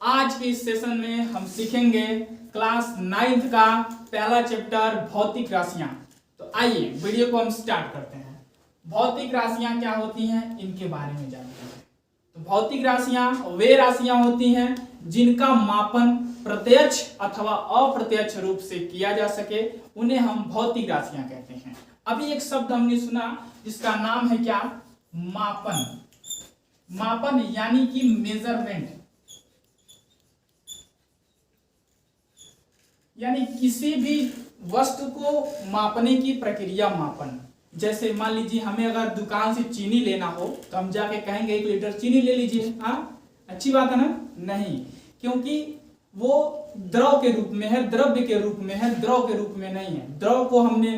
आज के इस सेशन में हम सीखेंगे क्लास 9th का पहला चैप्टर भौतिक राशियां। तो आइए वीडियो को हम स्टार्ट करते हैं। भौतिक राशियां क्या होती हैं इनके बारे में जानते हैं। तो भौतिक राशियां वे राशियां होती हैं जिनका मापन प्रत्यक्ष अथवा अप्रत्यक्ष रूप से किया जा सके, उन्हें हम भौतिक राशियां कहते हैं। अभी एक शब्द हमने सुना जिसका नाम है क्या? मापन। मापन यानी कि मेजरमेंट, यानी किसी भी वस्तु को मापने की प्रक्रिया मापन। जैसे मान लीजिए हमें अगर दुकान से चीनी लेना हो तो हम जाके कहेंगे 1 लीटर चीनी ले लीजिए। हाँ, अच्छी बात है ना? नहीं, क्योंकि वो द्रव के रूप में है, द्रव्य के रूप में है, द्रव के रूप में नहीं है। द्रव को हमने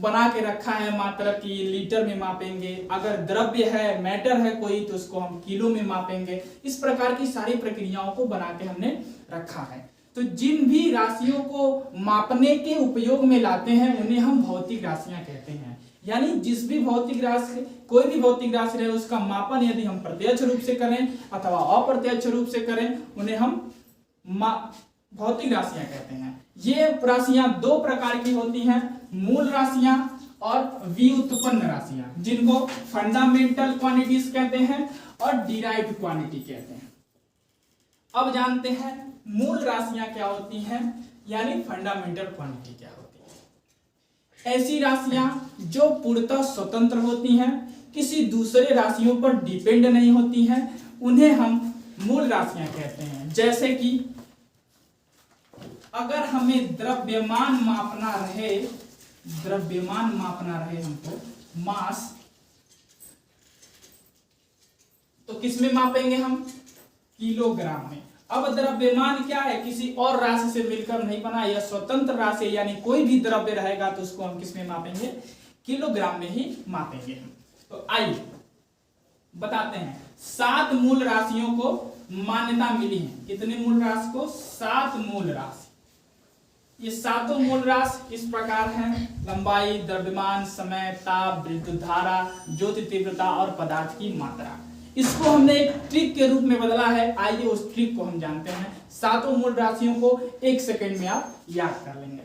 बना के रखा है मात्रा की लीटर में मापेंगे, अगर द्रव्य है, मैटर है कोई, तो उसको हम किलो में मापेंगे। इस प्रकार की सारी प्रक्रियाओं को बना के हमने रखा है। तो जिन भी राशियों को मापने के उपयोग में लाते हैं उन्हें हम भौतिक राशियां कहते हैं। यानी जिस भी भौतिक राशि, कोई भी भौतिक राशि रहे, उसका मापन यदि हम प्रत्यक्ष रूप से करें अथवा अप्रत्यक्ष रूप से करें, उन्हें हम भौतिक राशियां कहते हैं। ये राशियां दो प्रकार की होती हैं, मूल राशियां और व्युत्पन्न राशियां, जिनको फंडामेंटल क्वांटिटीज कहते हैं और डिराइव्ड क्वांटिटी कहते हैं। अब जानते हैं मूल राशियां क्या होती हैं, यानी फंडामेंटल क्वांटिटी क्या होती है। ऐसी राशियां जो पूर्णतः स्वतंत्र होती हैं, किसी दूसरे राशियों पर डिपेंड नहीं होती हैं, उन्हें हम मूल राशियां कहते हैं। जैसे कि अगर हमें द्रव्यमान मापना रहे, हमको मास, तो किसमें मापेंगे हम? किलोग्राम में। अब द्रव्यमान क्या है? किसी और राशि से मिलकर नहीं बना, यह स्वतंत्र राशि, यानी कोई भी द्रव्य रहेगा तो उसको हम किसमें मापेंगे? किलोग्राम में ही मापेंगे हम। तो आइए बताते हैं। 7 मूल राशियों को मान्यता मिली है। कितने मूल राशि को? 7 मूल राशि। ये सातों मूल राशि इस प्रकार हैं: लंबाई, द्रव्यमान, समय, ताप, विद्युत धारा, ज्योति तीव्रता और पदार्थ की मात्रा। इसको हमने एक ट्रिक के रूप में बदला है। आइए उस ट्रिक को हम जानते हैं। सातों मूल राशियों को 1 सेकंड में आप याद कर लेंगे।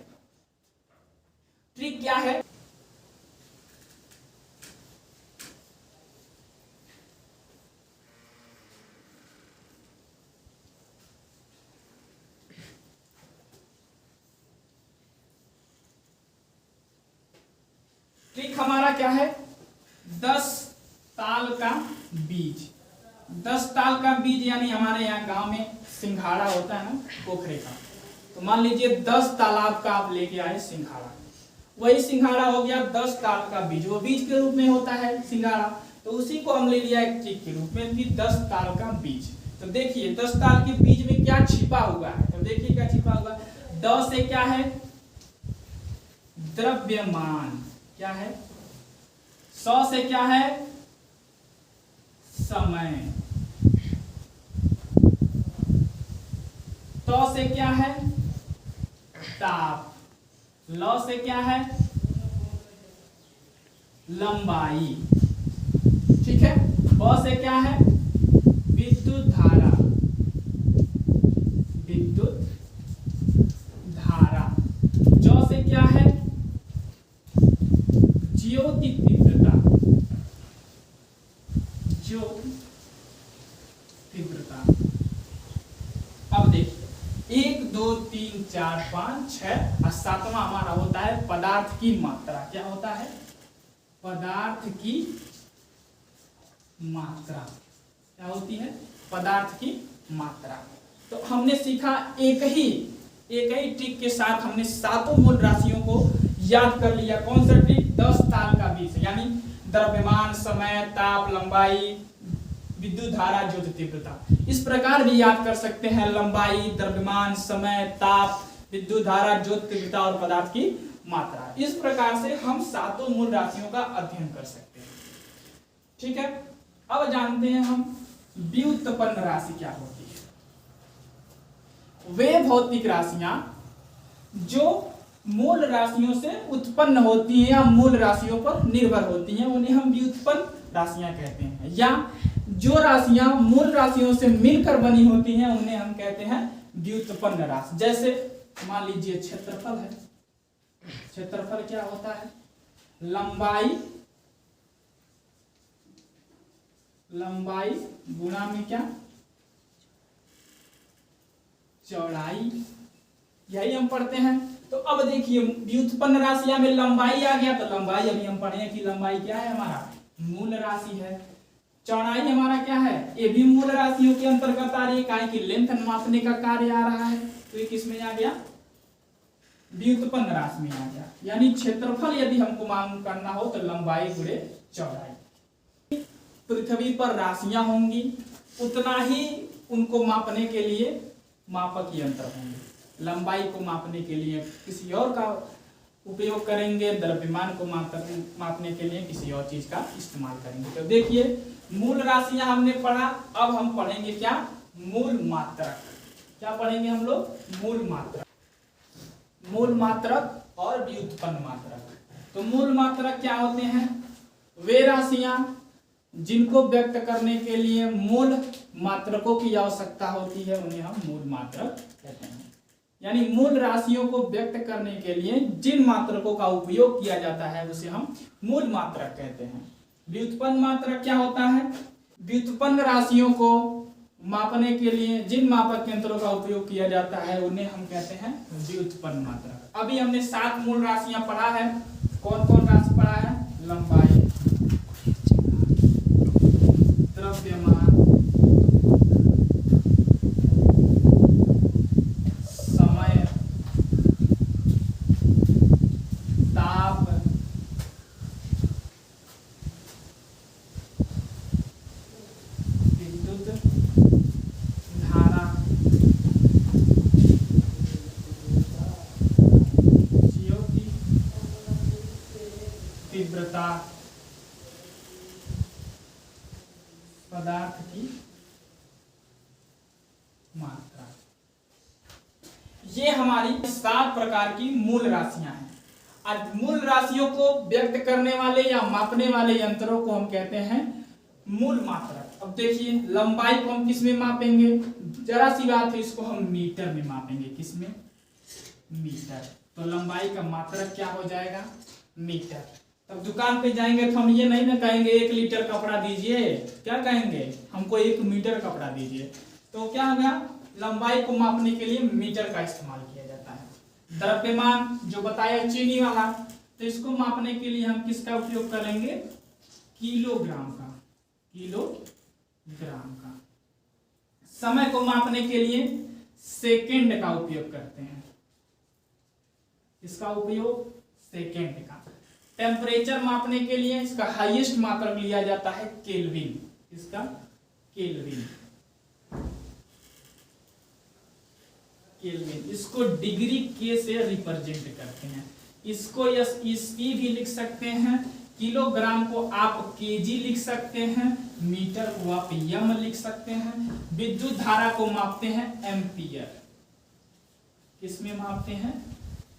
ट्रिक क्या है? ट्रिक हमारा क्या है? 10 ताल का बीज। 10 ताल का बीज यानी हमारे यहाँ गांव में सिंघाड़ा होता है ना, पोखरे का। तो मान लीजिए 10 तालाब का आप लेके आए सिंघाड़ा, वही सिंघाड़ा हो गया 10 ताल का बीज। वो बीज के रूप में होता है सिंघाड़ा, तो उसी को हम ले लिया एक ट्रिक के रूप में कि 10 ताल का बीज। तो देखिए 10 ताल के बीज में क्या छिपा हुआ है, तो देखिए क्या छिपा हुआ है। 10 से क्या है? द्रव्यमान। क्या है? 100 से क्या है? समय। 100 से क्या है? ताप। 100 से क्या है? लंबाई। ठीक है। 100 से क्या है? विद्युत धारा। ज्यो से क्या है? ज्योति तीव्रता। अब देखिए 1 2 3 4 5 6 और 7वां हमारा होता है पदार्थ की मात्रा। क्या होता है? पदार्थ की मात्रा। क्या होती है? पदार्थ की मात्रा। तो हमने सीखा एक ही ट्रिक के साथ हमने सातों मूल राशियों को याद कर लिया। कौन सा ट्रिक? 10 ताल का बीज, यानी द्रव्यमान, समय, ताप, लंबाई, विद्युत धारा, ज्योति तीव्रता। इस प्रकार भी याद कर सकते हैं: लंबाई, द्रव्यमान, समय, ताप, विद्युत धारा, ज्योति तीव्रता और पदार्थ की मात्रा। इस प्रकार से हम सातों मूल राशियों का अध्ययन कर सकते हैं। ठीक है। अब जानते हैं हम व्युत्पन्न राशि क्या होती है। वे भौतिक राशियां जो मूल राशियों से उत्पन्न होती हैं या मूल राशियों पर निर्भर होती हैं, उन्हें हम व्युत्पन्न राशियां कहते हैं। या जो राशियां मूल राशियों से मिलकर बनी होती हैं उन्हें हम कहते हैं व्युत्पन्न राशि। जैसे मान लीजिए क्षेत्रफल है, क्षेत्रफल क्या होता है, लंबाई गुणा में क्या, चौड़ाई, यही हम पढ़ते हैं। तो अब देखिए व्युत्पन्न राशि में लंबाई आ गया, तो लंबाई अभी हम पढ़े कि लंबाई क्या है, हमारा मूल राशि है। चौड़ाई हमारा क्या है, ये भी मूल राशियों के अंतर्गत आ रही है, काहे कि लेंथ मापने का कार्य आ रहा है, तो ये किस में आ गया, व्युत्पन्न राशि में आ गया। यानी क्षेत्रफल यदि हमको मालूम करना हो तो लंबाई गुणे चौड़ाई। पृथ्वी पर राशियां होंगी उतना ही उनको मापने के लिए मापक यंत्र होंगे। लंबाई को मापने के लिए किसी और का उपयोग करेंगे, द्रव्यमान को मापने के लिए किसी और चीज का इस्तेमाल करेंगे। तो देखिए मूल राशियां हमने पढ़ा, अब हम पढ़ेंगे क्या, मूल मात्रक। क्या पढ़ेंगे हम लोग, मूल मात्रक, मूल मात्रक और व्युत्पन्न मात्रक। तो मूल मात्रक क्या होते हैं, वे राशियां जिनको व्यक्त करने के लिए मूल मात्रकों की आवश्यकता होती है उन्हें हम मूल मात्रक कहते हैं। यानी मूल राशियों को व्यक्त करने के लिए जिन मात्रकों का उपयोग किया जाता है उसे हम मूल मात्रक कहते हैं। व्युत्पन्न मात्रक क्या होता है, व्युत्पन्न राशियों को मापने के लिए जिन मापक यंत्रों का उपयोग किया जाता है उन्हें हम कहते हैं व्युत्पन्न मात्रक। अभी हमने 7 मूल राशियां पढ़ा है, कौन कौन राशि पढ़ा है, लंबाई, द्रव्यमान, समय, ताप, विद्युत धारा, ज्योति, तीव्रता, पदार्थ की मात्रा। ये हमारी 7 प्रकार की मूल राशियां हैं। और मूल राशियों को व्यक्त करने वाले या मापने वाले यंत्रों को हम कहते हैं मूल मात्रक। अब देखिए लंबाई को हम किस में मापेंगे, जरा सी बात है, इसको हम मीटर में मापेंगे। किस में, मीटर। तो लंबाई का मात्रक क्या हो जाएगा, मीटर। तब दुकान पे जाएंगे तो हम ये नहीं ना कहेंगे 1 लीटर कपड़ा दीजिए, क्या कहेंगे, हमको 1 मीटर कपड़ा दीजिए। तो क्या हो गया, लंबाई को मापने के लिए मीटर का इस्तेमाल किया जाता है। द्रव्यमान जो बताया चीनी वाला, तो इसको मापने के लिए हम किसका उपयोग करेंगे, किलोग्राम का, किलोग्राम का। समय को मापने के लिए सेकंड का उपयोग करते हैं, इसका उपयोग सेकंड का। टेम्परेचर मापने के लिए इसका हाईएस्ट मात्रक लिया जाता है केल्विन, इसका केल्विन, केल्विन। इसको डिग्री के से रिप्रेजेंट करते हैं। इसको ईस्वी भी लिख सकते हैं, किलोग्राम को आप केजी लिख सकते हैं, मीटर को आप यम लिख सकते हैं। विद्युत धारा को मापते हैं एम्पियर, किसमें मापते हैं,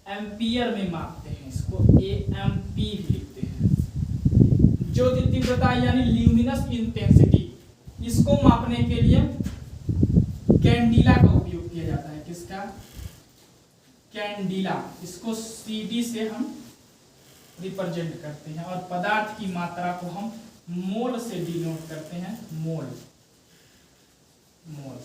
एम्पियर में मापते हैं, इसको एएमपी लिखते हैं। ज्योति तीव्रता यानी ल्यूमिनस इंटेंसिटी, इसको मापने के लिए कैंडिला का उपयोग किया जाता है। किसका, कैंडिला, इसको सीडी से हम रिप्रेजेंट करते हैं। और पदार्थ की मात्रा को हम मोल से डिनोट करते हैं, मोल, मोल।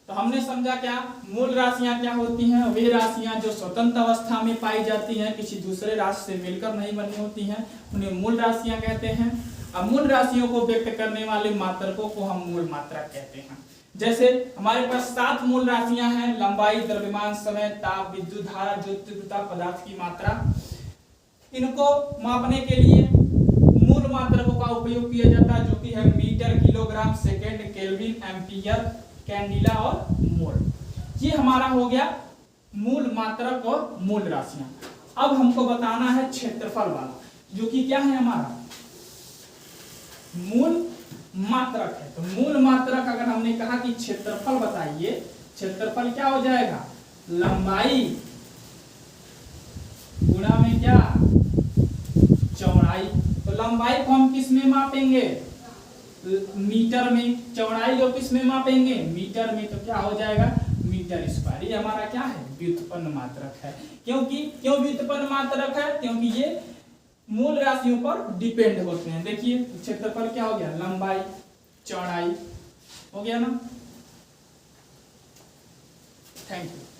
तो हमने समझा क्या, मूल राशियां क्या होती हैं, वे राशियां जो स्वतंत्र अवस्था में पाई जाती हैं, किसी दूसरे राशि से मिलकर नहीं बनी होती हैं, उन्हें मूल राशियां कहते हैं। अब मूल राशियों को व्यक्त करने वाले मात्रकों को हम मूल मात्रक कहते हैं। जैसे हमारे पास 7 मूल राशियां हैं, लंबाई, द्रव्यमान, समय, ताप, विद्युत धारा, ज्योति तीव्रता, पदार्थ की मात्रा। इनको मापने के लिए मूल मात्रकों का उपयोग किया जाता है, जो कि है metre, kilogram, second, kelvin, ampere, candela और मोल। ये हमारा हो गया मूल मात्रक और मूल राशियां। अब हमको बताना है क्षेत्रफल वाला, जो कि क्या है, हमारा मूल मात्रक है। तो मूल मात्रक अगर हमने कहा कि क्षेत्रफल बताइए, क्षेत्रफल क्या हो जाएगा, लंबाई गुणा में क्या, चौड़ाई। तो लंबाई को हम किस में मापेंगे, मीटर में, चौड़ाई को किस में मापेंगे, मीटर में, तो क्या हो जाएगा मीटर स्क्वायर। ये हमारा क्या है, व्युत्पन्न मात्रक है। क्यों व्युत्पन्न मात्रक है, क्योंकि ये मूल राशियों पर डिपेंड होते हैं। देखिए क्षेत्रफल क्या हो गया, लंबाई चौड़ाई हो गया ना। Thank you.